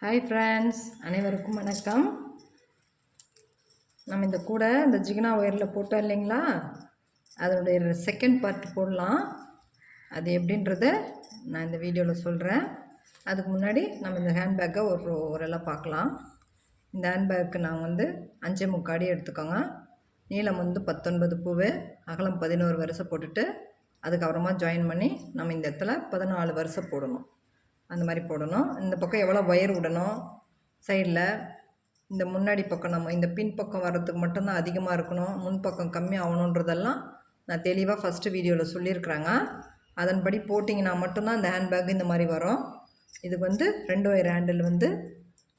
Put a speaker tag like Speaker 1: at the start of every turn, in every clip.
Speaker 1: Hi friends, அனைவருக்கும் வணக்கம். நம்ம இந்த கூட இந்த ஜிகினா ஒயரில் போட்டோம் இல்லைங்களா, அதனுடைய செகண்ட் பார்ட் போடலாம். அது எப்படின்றத நான் இந்த வீடியோவில் சொல்கிறேன். அதுக்கு முன்னாடி நம்ம இந்த ஹேண்ட்பேக்கை ஓரெல்லாம் பார்க்கலாம். இந்த ஹேண்ட்பேக்கு நான் 5.75 அடி எடுத்துக்கோங்க. நீளம் 19 பூவு, அகலம் 11 வரிசை போட்டுட்டு அதுக்கப்புறமா ஜாயின் பண்ணி நம்ம இந்த இடத்துல 14 வரிசை போடணும். அந்த மாதிரி போடணும். இந்த பக்கம் எவ்வளோ ஒயர் விடணும், சைடில் இந்த முன்னாடி பக்கம் நம்ம இந்த பின் பக்கம் வர்றதுக்கு மட்டும்தான் அதிகமாக இருக்கணும், முன் பக்கம் கம்மி ஆகணுன்றதெல்லாம் நான் தெளிவாக ஃபஸ்ட்டு வீடியோவில் சொல்லியிருக்கிறாங்க. அதன்படி போட்டிங்கன்னா மட்டும்தான் இந்த ஹேண்ட்பேக் இந்த மாதிரி வரும். இதுக்கு 2 ஒயர் ஹேண்டில்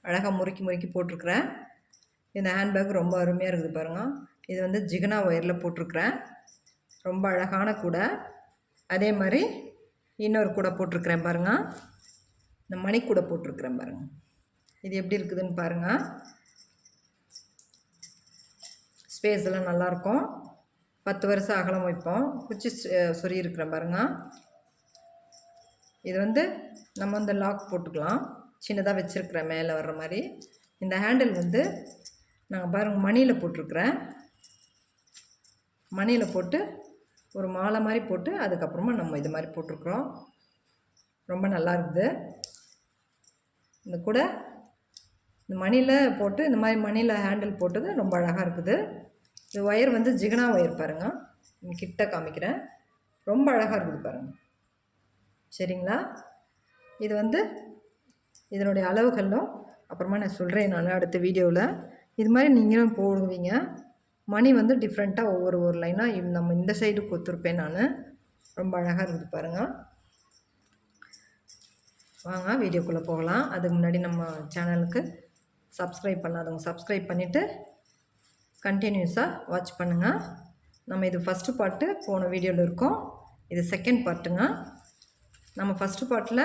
Speaker 1: அழகாக முறுக்கி போட்டிருக்கிறேன். இந்த ஹேண்ட்பேக் ரொம்ப அருமையாக இருக்குது பாருங்கள். இது ஜிகினா ஒயரில் போட்டிருக்கிறேன். ரொம்ப அழகான கூடை. அதே மாதிரி இன்னொரு கூடை போட்டிருக்கிறேன் பாருங்கள். இந்த மணி கூட போட்டிருக்கிறேன் பாருங்கள். இது எப்படி இருக்குதுன்னு பாருங்கள். ஸ்பேஸ் எல்லாம் நல்லாயிருக்கும். 10 வருஷம் அகலம் வைப்போம். குச்சி சொறி இருக்கிறேன் பாருங்கள். இது நம்ம லாக் போட்டுக்கலாம். சின்னதாக வச்சுருக்கிறேன் மேலே வர்ற மாதிரி. இந்த ஹேண்டில் நாங்கள் பாருங்கள் மணியில் போட்டிருக்கிறேன். மணியில் போட்டு ஒரு மாலை மாதிரி போட்டு அதுக்கப்புறமா நம்ம இது மாதிரி போட்டிருக்குறோம். ரொம்ப நல்லா இருக்குது. இந்த கூட இந்த மணியில் போட்டு இந்த மாதிரி மணியில் ஹேண்டில் போட்டது ரொம்ப அழகாக இருக்குது. இந்த ஒயர் ஜிகினா ஒயர் பாருங்கள். கிட்ட காமிக்கிறேன். ரொம்ப அழகாக இருக்குது பாருங்கள். சரிங்களா? இது இதனுடைய அளவுகளும் அப்புறமா நான் சொல்கிறேன். நான் அடுத்த வீடியோவில் இது மாதிரி நீங்களும் போடுவீங்க. மணி டிஃப்ரெண்ட்டாக ஒவ்வொரு லைனாக நம்ம இந்த சைடு கொடுத்துருப்பேன் நான். ரொம்ப அழகாக இருக்குது பாருங்கள். வாங்க வீடியோக்குள்ளே போகலாம். அதுக்கு முன்னாடி நம்ம சேனலுக்கு சப்ஸ்கிரைப் பண்ணாதவங்க சப்ஸ்கிரைப் பண்ணிவிட்டு கண்டினியூஸாக வாட்ச் பண்ணுங்கள். நம்ம இது ஃபஸ்ட்டு பார்ட்டு போன வீடியோவில் இருக்கோம். இது செகண்ட் பார்ட்டுங்க. நம்ம ஃபஸ்ட்டு பார்ட்டில்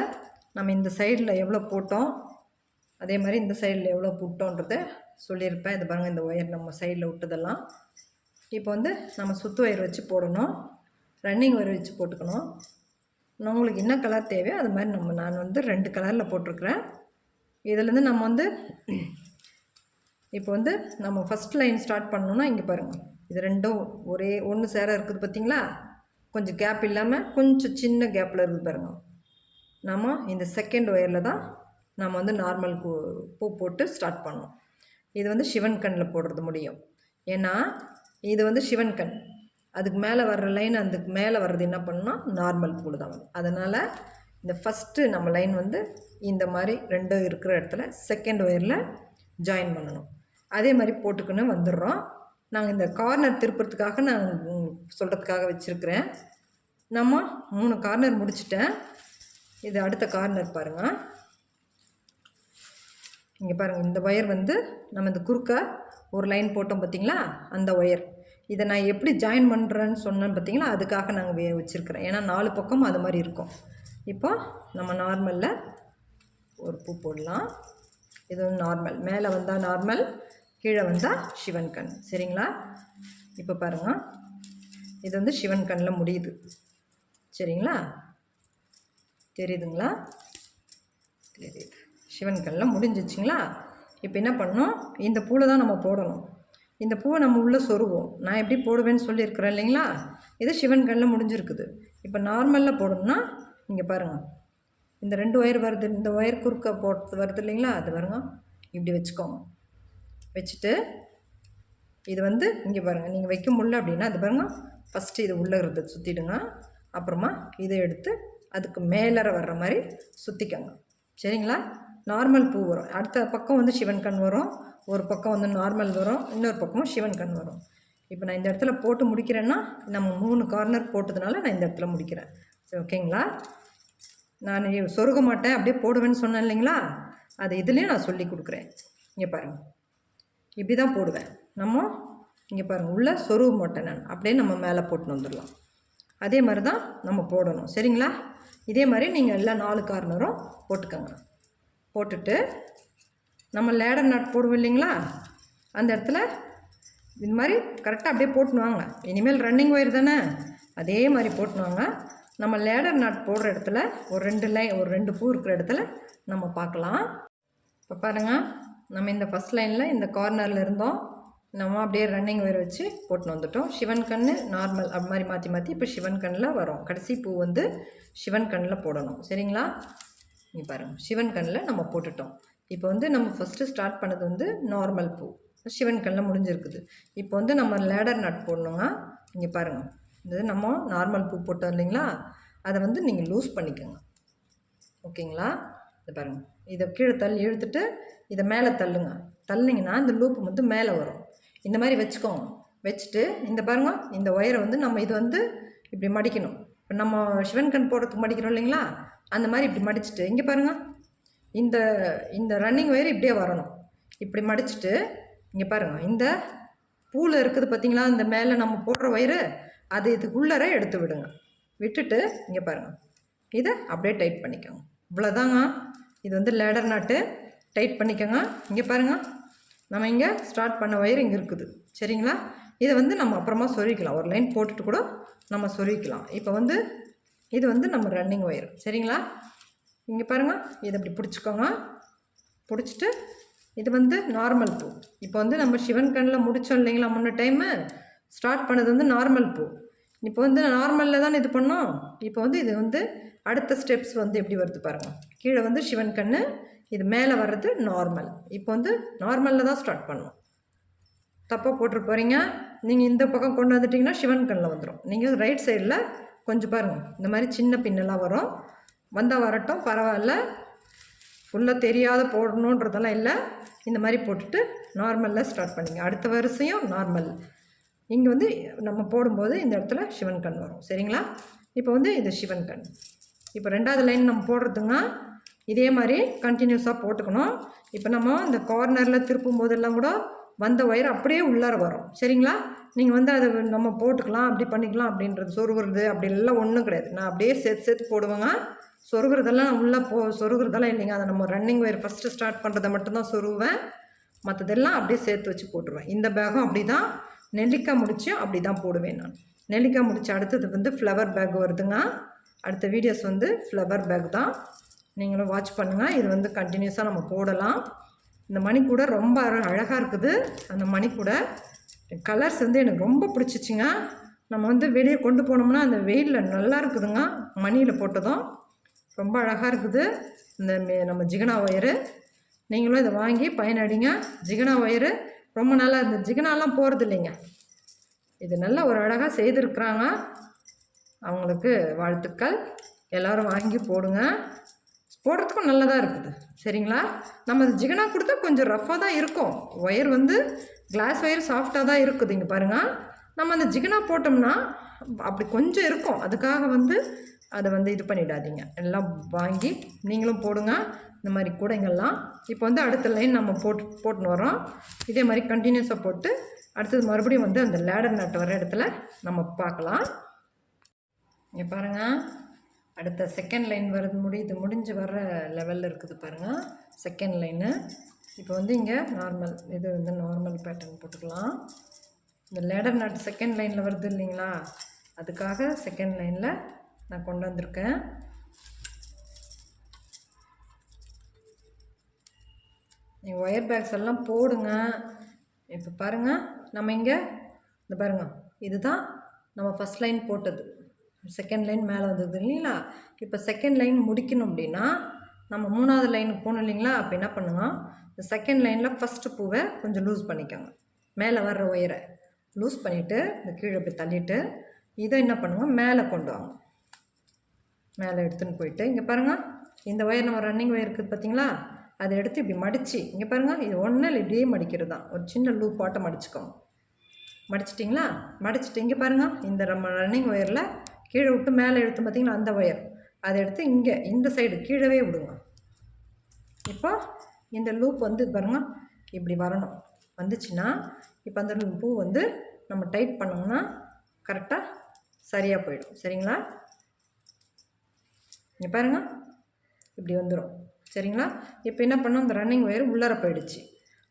Speaker 1: நம்ம இந்த சைடில் எவ்வளோ போட்டோம், அதே மாதிரி இந்த சைடில் எவ்வளோ போட்டோன்றதை சொல்லியிருப்பேன். இது பாருங்கள், இந்த ஒயர் நம்ம சைடில் விட்டதெல்லாம். இப்போ நம்ம சுற்று ஒயர் வச்சு போடணும். ரன்னிங் ஒயர் வச்சு போட்டுக்கணும். உங்களுக்கு என்ன கலர் தேவையோ அது மாதிரி நான் 2 கலரில் போட்டிருக்கிறேன். இதிலேருந்து நம்ம இப்போ நம்ம ஃபஸ்ட் லைன் ஸ்டார்ட் பண்ணோன்னா இங்கே பாருங்கள், இது ரெண்டும் ஒரே ஒன்று சேர இருக்குது பார்த்திங்களா. கொஞ்சம் கேப் இல்லாமல் கொஞ்சம் சின்ன கேப்பில் இருக்குது பாருங்கள். நம்ம இந்த செகண்ட் ஒயரில் தான் நம்ம நார்மல் பூ போட்டு ஸ்டார்ட் பண்ணோம். இது சிவன் கண்ணில் போடுறது முடியும். ஏன்னா இது சிவன் கண். அதுக்கு மேலே வர்ற லைன் அதுக்கு மேலே வர்றது என்ன பண்ணால் நார்மல் பூல் தான் அதனால் இந்த ஃபஸ்ட்டு நம்ம லைன் இந்த மாதிரி 2 இருக்கிற இடத்துல செகண்ட் ஒயரில் ஜாயின் பண்ணணும். அதே மாதிரி போட்டுக்குன்னு வந்துடுறோம். நாங்கள் இந்த கார்னர் திருப்புறதுக்காக நான் சொல்கிறதுக்காக வச்சுருக்கிறேன். நம்ம 3 கார்னர் முடிச்சிட்டேன். இது அடுத்த கார்னர் பாருங்கள். இங்கே பாருங்கள், இந்த ஒயர் நம்ம இந்த குறுக்க ஒரு லைன் போட்டோம் பார்த்திங்களா, அந்த ஒயர். இதை நான் எப்படி ஜாயின் பண்ணுறேன்னு சொன்னேன்னு பார்த்தீங்களா, அதுக்காக நாங்கள் வச்சுருக்கிறேன். ஏன்னா 4 பக்கமும் அது மாதிரி இருக்கும். இப்போ நம்ம நார்மலில் ஒரு பூ போடலாம். இது நார்மல். மேலே வந்தால் நார்மல், கீழே வந்தால் சிவன் கண். சரிங்களா? இப்போ பாருங்கள், இது சிவன் கண்ணில் முடியுது. சரிங்களா? தெரியுதுங்களா? தெரியுது. சிவன் கண்ணில் முடிஞ்சிச்சிங்களா? இப்போ என்ன பண்ணணும், இந்த பூவில் தான் நம்ம போடணும். இந்த பூவை நம்ம உள்ளே சொருவோம். நான் எப்படி போடுவேன்னு சொல்லியிருக்கிறேன் இல்லைங்களா. இது சிவன் கண்ணில் முடிஞ்சிருக்குது. இப்போ நார்மலில் போடணும்னா இங்கே பாருங்கள், இந்த 2 ஒயர் வருது, இந்த ஒயர் குறுக்க போட்டு வருது இல்லைங்களா, அது பாருங்க, இப்படி வச்சுக்கோங்க. வச்சுட்டு இது இங்கே பாருங்கள், நீங்கள் வைக்க முடியல அப்படின்னா அது பாருங்கள், ஃபஸ்ட்டு இது உள்ளே இருக்கிறத சுற்றிடுங்க. அப்புறமா இதை எடுத்து அதுக்கு மேலே வர்ற மாதிரி சுற்றிக்கோங்க. சரிங்களா? நார்மல் பூ வரும். அடுத்த பக்கம் சிவன் கண் வரும். ஒரு பக்கம் நார்மல் வரும், இன்னொரு பக்கமும் சிவன் கண் வரும். இப்போ நான் இந்த இடத்துல போட்டு முடிக்கிறேன்னா, நம்ம 3 கார்னர் போட்டதுனால நான் இந்த இடத்துல முடிக்கிறேன். சரி, ஓகேங்களா? நான் சொருக மாட்டேன், அப்படியே போடுவேன்னு சொன்னேன் இல்லைங்களா, அது இதுலேயும் நான் சொல்லி கொடுக்குறேன். இங்கே பாருங்கள், இப்படி தான் போடுவேன். நம்ம இங்கே பாருங்கள், உள்ளே சொருக மாட்டேன் நான், அப்படியே நம்ம மேலே போட்டுன்னு வந்துடலாம். அதே மாதிரி தான் நம்ம போடணும். சரிங்களா? இதே மாதிரி நீங்கள் எல்லா 4 கார்னரும் போட்டுக்கோங்க. போட்டுட்டு நம்ம லேடர் நாட் போடுவோம் இல்லைங்களா, அந்த இடத்துல இது மாதிரி கரெக்டாக அப்படியே போட்டுனுவாங்க. இனிமேல் ரன்னிங் ஒயர் தானே, அதே மாதிரி போட்டுனுவாங்க. நம்ம லேடர் நாட் போடுற இடத்துல ஒரு 2 பூ இருக்கிற இடத்துல நம்ம பார்க்கலாம். இப்போ பாருங்கள், நம்ம இந்த ஃபஸ்ட் லைனில் இந்த கார்னரில் இருந்தோம். நம்ம அப்படியே ரன்னிங் ஒயர் வச்சு போட்டுன்னு வந்துட்டோம். சிவன் கண் நார்மல் அது மாதிரி மாற்றி மாற்றி இப்போ சிவன் கண்ணில் வரும். கடைசி பூ வந்து சிவன் கண்ணில் போடணும். சரிங்களா? நீ பாருங்கள், சிவன் கண்ணில் நம்ம போட்டுட்டோம். இப்போ வந்து நம்ம ஃபஸ்ட்டு ஸ்டார்ட் பண்ணது வந்து நார்மல் பூ சிவன் கண்ணில் முடிஞ்சிருக்குது. இப்போ வந்து நம்ம லேடர் நட் போடணுங்க. இங்கே பாருங்கள், இது நம்ம நார்மல் பூ போட்டோம் இல்லைங்களா, அதை வந்து நீங்கள் லூஸ் பண்ணிக்கோங்க. ஓகேங்களா? இது பாருங்கள், இதை கீழே தள்ளி இழுத்துட்டு இதை மேலே தள்ளுங்க. தள்ளிங்கன்னா இந்த லூப்பு வந்து மேலே வரும். இந்த மாதிரி வச்சுக்கோங்க. வச்சுட்டு இந்த பாருங்கள், இந்த ஒயரை வந்து நம்ம இது வந்து இப்படி மடிக்கணும். இப்போ நம்ம சிவன் கண் போடுறதுக்கு மடிக்கிறோம் இல்லைங்களா, அந்த மாதிரி இப்படி மடிச்சுட்டு இங்கே பாருங்கள், இந்த இந்த ரன்னிங் ஒயர் இப்படியே வரணும். இப்படி மடிச்சுட்டு இங்கே பாருங்கள், இந்த பூவில் இருக்குது பார்த்தீங்களா, இந்த மேலே நம்ம போடுற ஒயரு, அது இதுக்குள்ளே எடுத்து விடுங்க. விட்டுட்டு இங்கே பாருங்கள், இதை அப்படியே டைட் பண்ணிக்கோங்க. இவ்வளோதாங்க. இது வந்து லேடர் நாட்டு. டைட் பண்ணிக்கோங்க. இங்கே பாருங்கள், நம்ம இங்கே ஸ்டார்ட் பண்ண ஒயர் இங்கே இருக்குது. சரிங்களா? இதை வந்து நம்ம அப்புறமா சொருவிக்கலாம். ஒரு லைன் போட்டுட்டு கூட நம்ம சொருவிக்கலாம். இப்போ வந்து இது வந்து நம்ம ரன்னிங் ஒயர். சரிங்களா? இங்கே பாருங்கள், இதை இப்படி பிடிச்சிக்கோங்க. பிடிச்சிட்டு இது வந்து நார்மல் பூ. இப்போ வந்து நம்ம சிவன் கண்ணில் முடித்தோம் இல்லைங்களா, முன்ன டைமு ஸ்டார்ட் பண்ணது வந்து நார்மல் பூ. இப்போ வந்து நார்மலில் தான் இது பண்ணோம். இப்போ வந்து இது வந்து அடுத்த ஸ்டெப்ஸ் வந்து எப்படி வருது பாருங்கள். கீழே வந்து சிவன் கண், இது மேலே வர்றது நார்மல். இப்போ வந்து நார்மலில் தான் ஸ்டார்ட் பண்ணணும். தப்பாக போட்டு போகிறீங்க. நீங்கள் இந்த பக்கம் கொண்டு வந்துட்டிங்கன்னா சிவன் கண்ணில் வந்துடும். நீங்கள் ரைட் சைடில் கொஞ்சம் பாருங்கள், இந்த மாதிரி சின்ன பின்னெல்லாம் வரும். வந்தால் வரட்டும், பரவாயில்ல. ஃபுல்லாக தெரியாத போடணுன்றதெல்லாம் இல்லை. இந்த மாதிரி போட்டுட்டு நார்மலில் ஸ்டார்ட் பண்ணிங்க. அடுத்த வரிசையும் நார்மல். இங்கே வந்து நம்ம போடும்போது இந்த இடத்துல சிவன் கண் வரும். சரிங்களா? இப்போ வந்து இது சிவன் கண். இப்போ ரெண்டாவது லைன் நம்ம போடுறதுங்க. இதே மாதிரி கண்டினியூஸாக போட்டுக்கணும். இப்போ நம்ம இந்த கார்னரில் திருப்பும் போதெல்லாம் கூட வந்த ஒயர் அப்படியே உள்ளார வரும். சரிங்களா? நீங்கள் வந்து அதை நம்ம போட்டுக்கலாம், அப்படி பண்ணிக்கலாம் அப்படின்றது சொருகிறது அப்படிலாம் ஒன்றும் கிடையாது. நான் அப்படியே சேர்த்து போடுவேங்க. சொருகிறதெல்லாம் உள்ளே சொருகிறதெல்லாம் இல்லைங்க. அதை நம்ம ரன்னிங் ஒயர் ஃபஸ்ட்டு ஸ்டார்ட் பண்ணுறதை மட்டும்தான் சொருவேன். மற்றதெல்லாம் அப்படியே சேர்த்து வச்சு போட்டுருவேன். இந்த பேக்கும் அப்படி தான், நெல்லிக்காய் முடிச்சும் அப்படி தான் போடுவேன் நான். நெல்லிக்காய் முடிச்சு அடுத்தது வந்து ஃப்ளவர் பேக் வருதுங்க. அடுத்த வீடியோஸ் வந்து ஃப்ளவர் பேக் தான். நீங்களும் வாட்ச் பண்ணுங்கள். இது வந்து கண்டினியூஸாக நம்ம போடலாம். இந்த மணிக்கூடை ரொம்ப அழகாக இருக்குது. அந்த மணிக்கூடை கலர்ஸ் வந்து எனக்கு ரொம்ப பிடிச்சிச்சிங்க. நம்ம வந்து வெளியே கொண்டு போனோம்னா அந்த வெயிலில் நல்லா இருக்குதுங்க. மணியில் போட்டதும் ரொம்ப அழகாக இருக்குது. இந்த நம்ம ஜிகனா ஒயரு, நீங்களும் இதை வாங்கி பயனடிங்க. ஜிகனா ஒயரு ரொம்ப நல்லா, இந்த ஜிகனாலாம் போகிறது இல்லைங்க. இது நல்லா ஒரு அழகாக செய்திருக்கிறாங்க. அவங்களுக்கு வாழ்த்துக்கள். எல்லோரும் வாங்கி போடுங்க. போடுறதுக்கும் நல்லதாக இருக்குது. சரிங்களா? நம்ம அது ஜிகனா கொடுத்தா கொஞ்சம் ரஃப்பாக தான் இருக்கும். ஒயர் வந்து கிளாஸ் ஒயர் சாஃப்டாக தான் இருக்குது. இங்கே பாருங்கள், நம்ம அந்த ஜிகனா போட்டோம்னா அப்படி கொஞ்சம் இருக்கும். அதுக்காக வந்து அதை வந்து இது பண்ணிடாதீங்க. எல்லாம் வாங்கி நீங்களும் போடுங்க இந்த மாதிரி கூடைங்கள்லாம். இப்போ வந்து அடுத்த லைன் நம்ம போட்டுன்னு வரோம். இதே மாதிரி கண்டினியூஸாக போட்டு அடுத்தது மறுபடியும் வந்து அந்த லேடர் நட்டு வர இடத்துல நம்ம பார்க்கலாம். இங்கே பாருங்கள், அடுத்த செகண்ட் லைன் முடிஞ்சு வர்ற லெவலில் இருக்குது பாருங்கள் செகண்ட் லைனு. இப்போ வந்து இங்கே நார்மல், இது வந்து நார்மல் பேட்டர்ன் போட்டுக்கலாம். இந்த லேடர் நட் செகண்ட் லைனில் வருது இல்லைங்களா, அதுக்காக செகண்ட் லைனில் நான் கொண்டு வந்திருக்கேன். நீங்கள் ஒயர் பேக்ஸ் எல்லாம் போடுங்க. இப்போ பாருங்கள், நம்ம இங்கே இந்த பாருங்கள், இதுதான் நம்ம ஃபஸ்ட் லைன் போட்டது. செகண்ட் லைன் மேலே வந்தது இல்லைங்களா. இப்போ செகண்ட் லைன் முடிக்கணும் அப்படின்னா நம்ம மூணாவது லைனுக்கு போகணும் இல்லைங்களா. அப்போ என்ன பண்ணுங்க, இந்த செகண்ட் லைனில் ஃபஸ்ட்டு பூவை கொஞ்சம் லூஸ் பண்ணிக்கோங்க. மேலே வர்ற ஒயரை லூஸ் பண்ணிவிட்டு இந்த கீழே இப்படி தள்ளிவிட்டு இதை என்ன பண்ணுங்கள், மேலே கொண்டு வாங்க. மேலே எடுத்துன்னு போயிட்டு இங்கே பாருங்கள், இந்த ஒயர் நம்ம ரன்னிங் ஒயர் இருக்குது பார்த்தீங்களா, அதை எடுத்து இப்படி மடித்து இங்கே பாருங்கள், இது ஒன்றில் இப்படியே மடிக்கிறது தான். ஒரு சின்ன லூப் பாட்டை மடிச்சுக்கோங்க. மடிச்சிட்டிங்களா? மடிச்சுட்டு இங்கே பாருங்கள், இந்த நம்ம ரன்னிங் ஒயரில் கீழே விட்டு மேலே எடுத்து பார்த்தீங்களா அந்த ஒயர், அதை எடுத்து இங்கே இந்த சைடு கீழவே விடுங்க. இப்போ இந்த லூப் வந்து பாருங்கள் இப்படி வரணும். வந்துச்சுன்னா இப்போ அந்த பூ வந்து நம்ம டைட் பண்ணோம்னா கரெக்டாக சரியாக போயிடும். சரிங்களா? இங்கே பாருங்கள் இப்படி வந்துடும். சரிங்களா? இப்போ என்ன பண்ணோம், இந்த ரன்னிங் ஒயர் உள்ளார போயிடுச்சு.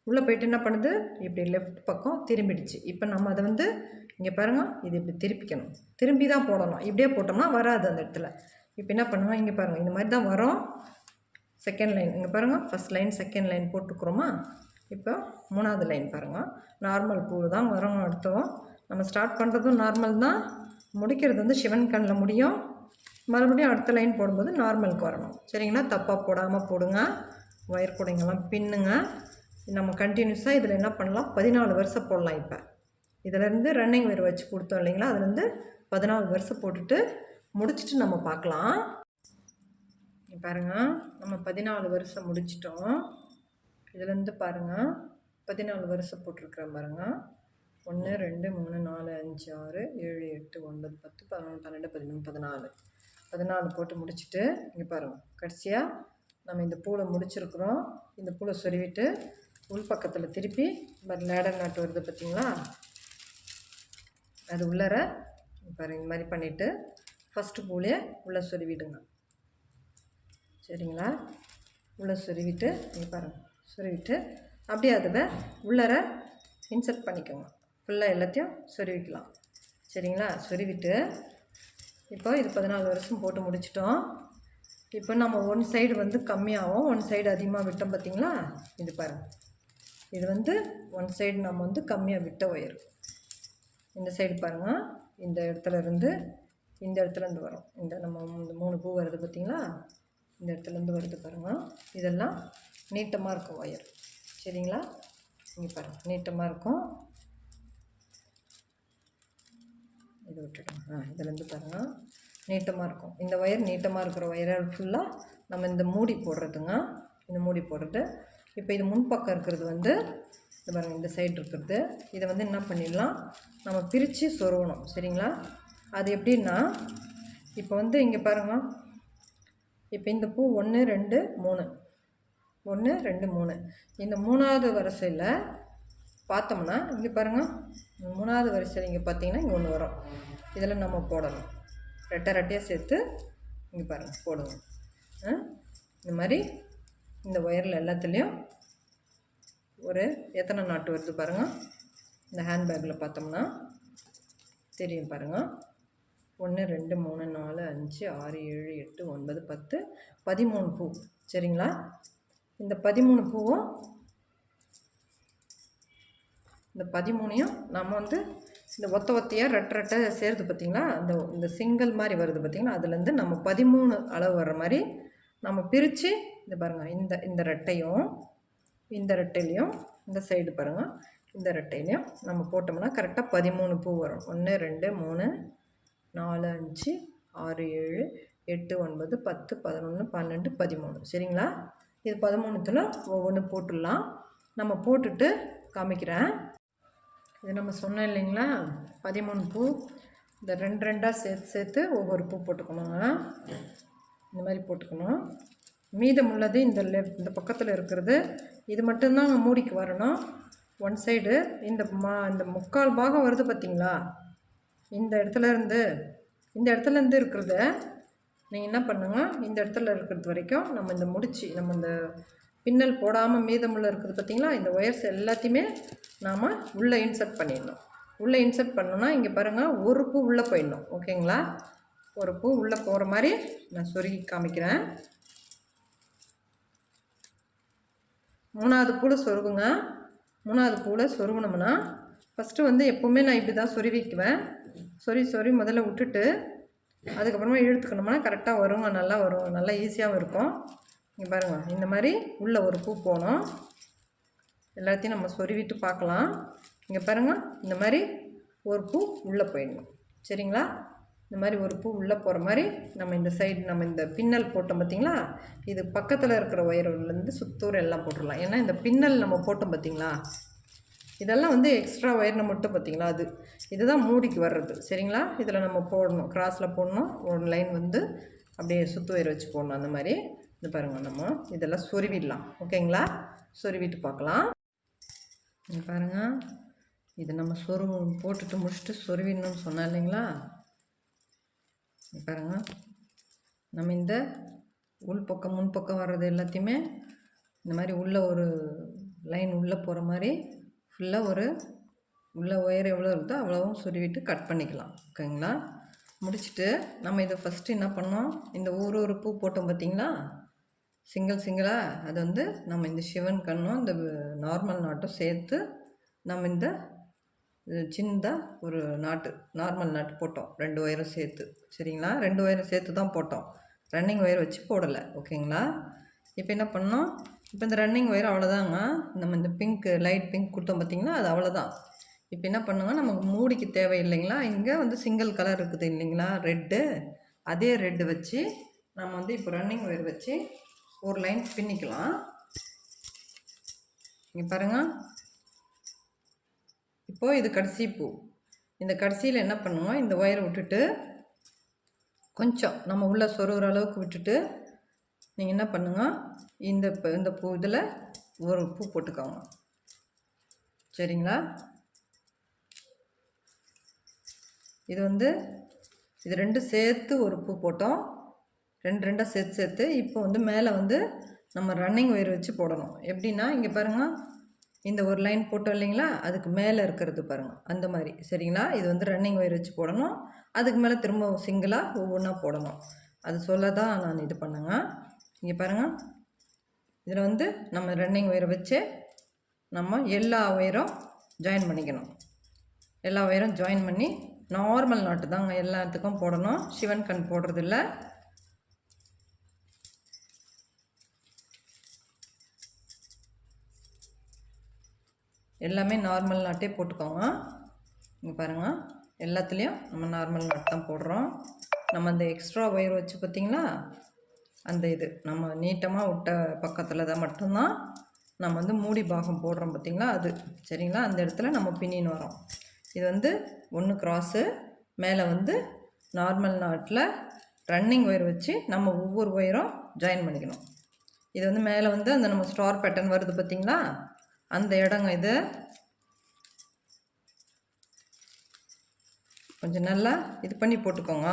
Speaker 1: உள்ளே போயிட்டு என்ன பண்ணுது, இப்படி லெஃப்ட் பக்கம் திரும்பிடுச்சு. இப்போ நம்ம அதை வந்து இங்கே பாருங்கள், இது இப்படி திருப்பிக்கணும். திரும்பி தான் போடணும். இப்படியே போட்டோம்னா வராது அந்த இடத்துல. இப்போ என்ன பண்ணுவோம், இங்கே பாருங்கள், இந்த மாதிரி தான் வரும். செகண்ட் லைன் இங்கே பாருங்கள், ஃபஸ்ட் லைன் செகண்ட் லைன் போட்டுக்கிறோமா. இப்போ 3வது லைன் பாருங்கள், நார்மல் பூ தான் வரும். அடுத்தோம் நம்ம ஸ்டார்ட் பண்ணுறதும் நார்மல் தான், முடிக்கிறது வந்து சிவன் கண்ணில் முடியும். மறுபடியும் அடுத்த லைன் போடும்போது நார்மலுக்கு வரணும். சரிங்களா? தப்பாக போடாமல் போடுங்க. ஒயர் கூடைங்கெல்லாம் பின்னுங்க. நம்ம கண்டினியூஸாக இதில் என்ன பண்ணலாம், 14 வருஷம் போடலாம். இப்போ இதிலேருந்து ரன்னிங் ஒயர் வச்சு கொடுத்தோம் இல்லைங்களா, அதுலேருந்து 14 வருஷம் போட்டுட்டு முடிச்சுட்டு நம்ம பார்க்கலாம். பாருங்கள், நம்ம 14 வருஷம் முடிச்சிட்டோம். இதுலேருந்து பாருங்கள் 14 வருஷம் போட்டிருக்கிறேன் பாருங்கள். 1 2 3 4 5 6 7 8 9 10 11 12 13 14 போட்டு முடிச்சுட்டு இங்கே பாருங்கள், கடைசியாக நம்ம இந்த பூவில் முடிச்சிருக்கிறோம். இந்த பூவில் சொருவிட்டு உள் பக்கத்தில் திருப்பி லேடர் நாட்டு வருது பார்த்திங்களா, அது உள்ளர பாருங்கள். இந்த மாதிரி பண்ணிவிட்டு ஃபஸ்ட்டு பூலையே உள்ளே சொருவிடுங்க. சரிங்களா? உள்ளே சொருவிட்டு இங்கே பாருங்கள், சொருவிட்டு அப்படியே அதில் உள்ளர இன்சர்ட் பண்ணிக்கோங்க. ஃபுல்லாக எல்லாத்தையும் சொருவிக்கலாம். சரிங்களா? சொருவிட்டு இப்போ இது 14 வருஷம் போட்டு முடிச்சிட்டோம். இப்போ நம்ம ஒன் சைடு வந்து கம்மியாகும், ஒன் சைடு அதிகமாக விட்டோம் பார்த்திங்களா. இது பாருங்கள், இது வந்து ஒன் சைடு நம்ம வந்து கம்மியாக விட்ட ஒயர். இந்த சைடு பாருங்கள், இந்த இடத்துலேருந்து இந்த இடத்துலேருந்து வரும். இந்த நம்ம இந்த 3 பூ வருது பார்த்திங்களா, இந்த இடத்துலேருந்து வருது பாருங்கள். இதெல்லாம் நீட்டமாக இருக்கும் ஒயர். சரிங்களா? இங்கே பாருங்கள், நீட்டமாக இருக்கும். இது விட்டுடுங்க. இதுலேருந்து பாருங்கள், நீட்டமாக இருக்கும். இந்த ஒயர் நீட்டமாக இருக்கிற ஒயரை ஃபுல்லாக நம்ம இந்த மூடி போடுறதுங்க. இந்த மூடி போடுறது. இப்போ இது முன்பக்கம் இருக்கிறது வந்து இது பாருங்கள், இந்த சைடு இருக்கிறது. இதை வந்து என்ன பண்ணிடலாம், நம்ம பிரித்து சொருகணும். சரிங்களா? அது எப்படின்னா, இப்போ வந்து இங்கே பாருங்கள், இப்போ இந்த பூ 1 2 3 1 2 3 இந்த 3வது வரிசையில் பார்த்தோம்னா இங்கே பாருங்கள், 3வது வரிசையில் இங்கே பார்த்தீங்கன்னா இங்கே ஒன்று வரும். இதில் நம்ம போடணும். ரெட்டையாக சேர்த்து இங்கே பாருங்கள் போடுங்க. இந்த மாதிரி இந்த ஒயரில் எல்லாத்துலேயும் ஒரு எத்தனை நாட்டு வருது பாருங்கள். இந்த ஹேண்ட்பேக்கில் பார்த்தோம்னா தெரியும் பாருங்கள். 1 2 3 4 5 6 7 8 9 10 13 பூ. சரிங்களா? இந்த 13 பூவும் இந்த 13ஐயும் நம்ம வந்து இந்த ஒத்தையாக ரெட்டை சேருது பார்த்திங்களா, இந்த சிங்கிள் மாதிரி வருது பார்த்திங்களா, அதுலேருந்து நம்ம 13 அளவு வர்ற மாதிரி நம்ம பிரித்து இந்த பாருங்கள், இந்த ரெட்டையும் இந்த ரெட்டையிலையும் இந்த சைடு பாருங்கள், இந்த ரெட்டையிலையும் நம்ம போட்டோம்னா கரெக்டாக 13 பூ வரும். 1 2 3 4 5 6 7 8 9 10 11 12 13. சரிங்களா? இது 13த்தில் ஒவ்வொன்று போட்டுடலாம். நம்ம போட்டுட்டு காமிக்கிறேன். இது நம்ம சொன்னோம் இல்லைங்களா, 13 பூ இந்த 2 2 சேர்த்து ஒவ்வொரு பூ போட்டுக்கணுங்க. இந்த மாதிரி போட்டுக்கணும். மீதம் உள்ளது இந்த பக்கத்தில் இருக்கிறது இது மட்டும்தான் மூடிக்கு வரணும். ஒன் சைடு இந்த முக்கால் பாகம் வருது பார்த்திங்களா, இந்த இடத்துலேருந்து இருக்கிறத நீங்கள் என்ன பண்ணுங்க, இந்த இடத்துல இருக்கிறது வரைக்கும் நம்ம இந்த முடிச்சு நம்ம இந்த பின்னல் போடாமல் மீதமுள்ள இருக்கிறது பார்த்திங்களா, இந்த ஒயர்ஸ் எல்லாத்தையுமே நாம் உள்ளே இன்சர்ட் பண்ணிடணும். உள்ளே இன்சர்ட் பண்ணோன்னா இங்கே பாருங்கள், ஒரு பூ உள்ளே போயிடணும். ஓகேங்களா? ஒரு பூ உள்ளே போகிற மாதிரி நான் சொருகி காமிக்கிறேன். 3வது பூவில் சொருகுங்க. 3வது பூவில் சொருகணும்னா ஃபஸ்ட்டு வந்து எப்போவுமே நான் இப்படி தான் சொருவிக்குவேன். சொருவி முதல்ல விட்டுட்டு அதுக்கப்புறமா இழுத்துக்கணும்னா கரெக்டாக வருங்க, நல்லா வரும், நல்லா ஈஸியாகவும் இருக்கும். இங்கே பாருங்கள், இந்த மாதிரி உள்ளே ஒரு பூ போகணும். எல்லாத்தையும் நம்ம சொருவிட்டு பார்க்கலாம். இங்கே பாருங்கள், இந்த மாதிரி ஒரு பூ உள்ளே போயிடணும். சரிங்களா? இந்த மாதிரி ஒரு பூ உள்ளே போகிற மாதிரி நம்ம இந்த சைடு நம்ம இந்த பின்னல் போட்டோம் பார்த்திங்களா, இது பக்கத்தில் இருக்கிற ஒயர்லேருந்து சுத்தூர் எல்லாம் போட்டுடலாம். ஏன்னா இந்த பின்னல் நம்ம போட்டோம் பார்த்திங்களா, இதெல்லாம் வந்து எக்ஸ்ட்ரா ஒயர்னு மட்டும் பார்த்திங்களா, இதுதான் மூடிக்கு வர்றது. சரிங்களா? இதில் நம்ம போடணும், கிராஸில் போடணும். ஒரு லைன் வந்து அப்படியே சுற்று ஒயர் வச்சு போடணும். அந்த மாதிரி இது பாருங்கள், நம்ம இதெல்லாம் சொருவிடலாம். ஓகேங்களா? சொருவிட்டு பார்க்கலாம். இது பாருங்கள், இது நம்ம போட்டுட்டு முடிச்சுட்டு சொருவிடணும்னு சொன்னோம் இல்லைங்களா. பாருங்கள், நம்ம இந்த உள்பக்கம் முன்பக்கம் வர்றது எல்லாத்தையுமே இந்த மாதிரி உள்ளே ஒரு லைன் உள்ளே போகிற மாதிரி ஃபுல்லாக உள்ளே ஒயர் எவ்வளோ இருக்குதோ அவ்வளோவும் சொருவிட்டு கட் பண்ணிக்கலாம். ஓகேங்களா? முடிச்சுட்டு நம்ம இதை ஃபஸ்ட்டு என்ன பண்ணோம், இந்த ஒரு பூ போட்டோம் பார்த்திங்களா, சிங்கிளாக அது வந்து நம்ம இந்த சிவன் கண்ணும் இந்த நார்மல் நாட்டும் சேர்த்து நம்ம இந்த சின்னதாக ஒரு நார்மல் நாட்டு போட்டோம் 2 ஒயரும் சேர்த்து. சரிங்களா? 2 ஒயரும் சேர்த்து தான் போட்டோம். ரன்னிங் ஒயர் வச்சு போடலை. ஓகேங்களா? இப்போ என்ன பண்ணோம், இப்போ இந்த ரன்னிங் ஒயர் அவ்வளோதாங்க. நம்ம இந்த லைட் பிங்க் கொடுத்தோம் பார்த்திங்களா, அது அவ்வளோதான். இப்போ என்ன பண்ணுங்க, நமக்கு மூடிக்கு தேவை இல்லைங்களா, இங்கே வந்து சிங்கிள் கலர் இருக்குது இல்லைங்களா, ரெட்டு. அதே ரெட்டு வச்சு நம்ம வந்து இப்போ ரன்னிங் ஒயர் வச்சு ஒரு லைன் பின்னிக்கலாம். இங்கே பாருங்கள், இப்போது இது கடைசி பூ. இந்த கடைசியில் என்ன பண்ணுவோம், இந்த ஒயரை விட்டுட்டு கொஞ்சம் நம்ம உள்ளே சொருகிற அளவுக்கு விட்டுட்டு நீங்கள் என்ன பண்ணுங்க, இந்த பூ இதில் ஒரு பூ போட்டுக்கோங்க. சரிங்களா? இது வந்து இது ரெண்டும் சேர்த்து ஒரு பூ போட்டோம். ரெண்டாக சேர்த்து இப்போ வந்து மேலே வந்து நம்ம ரன்னிங் ஒயர் வச்சு போடணும். எப்படின்னா இங்கே பாருங்கள், இந்த ஒரு லைன் போட்டோம் இல்லைங்களா, அதுக்கு மேலே இருக்கிறது பாருங்கள், அந்த மாதிரி. சரிங்களா? இது வந்து ரன்னிங் ஒயர் வச்சு போடணும். அதுக்கு மேலே திரும்ப சிங்கிளாக ஒவ்வொன்றா போடணும். அது சொல்ல தான் நான் இது பண்ணுங்க. இங்கே பாருங்கள், இதில் வந்து நம்ம ரன்னிங் ஒயரை வச்சு நம்ம எல்லா ஒயரும் ஜாயின் பண்ணிக்கணும். எல்லா ஒயரும் ஜாயின் பண்ணி நார்மல் நாட்டு தாங்க எல்லாத்துக்கும் போடணும். சிவன் கண் போடுறதில்ல. எல்லாமே நார்மல் நாட்டே போட்டுக்கோங்க. இங்கே பாருங்கள், எல்லாத்துலேயும் நம்ம நார்மல் நாட் தான் போடுறோம். நம்ம அந்த எக்ஸ்ட்ரா ஒயர் வச்சு பார்த்திங்களா, அந்த இது நம்ம நீட்டமாக விட்ட பக்கத்தில் தான் மட்டும்தான் நம்ம வந்து மூடி பாகம் போடுறோம் பார்த்திங்களா, அது. சரிங்களா? அந்த இடத்துல நம்ம பின்னின்னு வரோம். இது வந்து 1 கிராஸு, மேலே வந்து நார்மல் நாட்டில் ரன்னிங் ஒயர் வச்சு நம்ம ஒவ்வொரு ஒயரும் ஜாயின் பண்ணிக்கணும். இது வந்து மேலே வந்து அந்த நம்ம ஸ்டார் பேட்டர்ன் வருது பார்த்திங்களா, அந்த இடங்க. இது கொஞ்சம் நல்லா இது பண்ணி போட்டுக்கோங்க.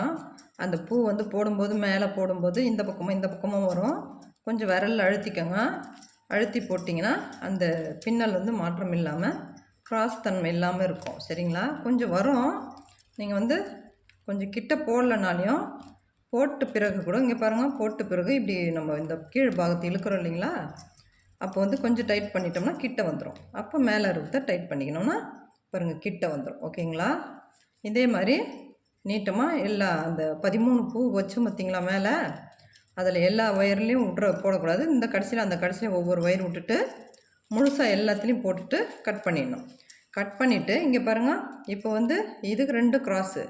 Speaker 1: அந்த பூ வந்து போடும்போது மேலே போடும்போது இந்த பக்கமும் வரும். கொஞ்சம் விரலில் அழுத்திக்கோங்க. அழுத்தி போட்டிங்கன்னா அந்த பின்னல் வந்து மாற்றம் இல்லாமல் கிராஸ் தன்மை இல்லாமல் இருக்கும். சரிங்களா? கொஞ்சம் வரும். நீங்கள் வந்து கொஞ்சம் கிட்ட போடலனாலையும் போட்ட பிறகு கூட இங்கே பாருங்கள், போட்ட பிறகு இப்படி நம்ம இந்த கீழ் பாகத்தை இழுக்கிறோம் இல்லைங்களா, அப்போ வந்து கொஞ்சம் டைட் பண்ணிட்டோம்னா கிட்ட வந்துடும். அப்போ மேலே இருக்கிறத டைட் பண்ணிக்கணும்னா பாருங்கள் கிட்ட வந்துடும். ஓகேங்களா? இதே மாதிரி நீட்டமாக எல்லா அந்த 13 பூ வச்சு பார்த்திங்களா மேலே, அதில் எல்லா ஒயர்லேயும் போடக்கூடாது. இந்த கடைசியில் அந்த கடைசியில் ஒவ்வொரு ஒயர் விட்டுட்டு முழுசாக எல்லாத்துலேயும் போட்டுட்டு கட் பண்ணிடணும். கட் பண்ணிவிட்டு இங்கே பாருங்கள், இப்போ வந்து இதுக்கு 2 கிராஸு.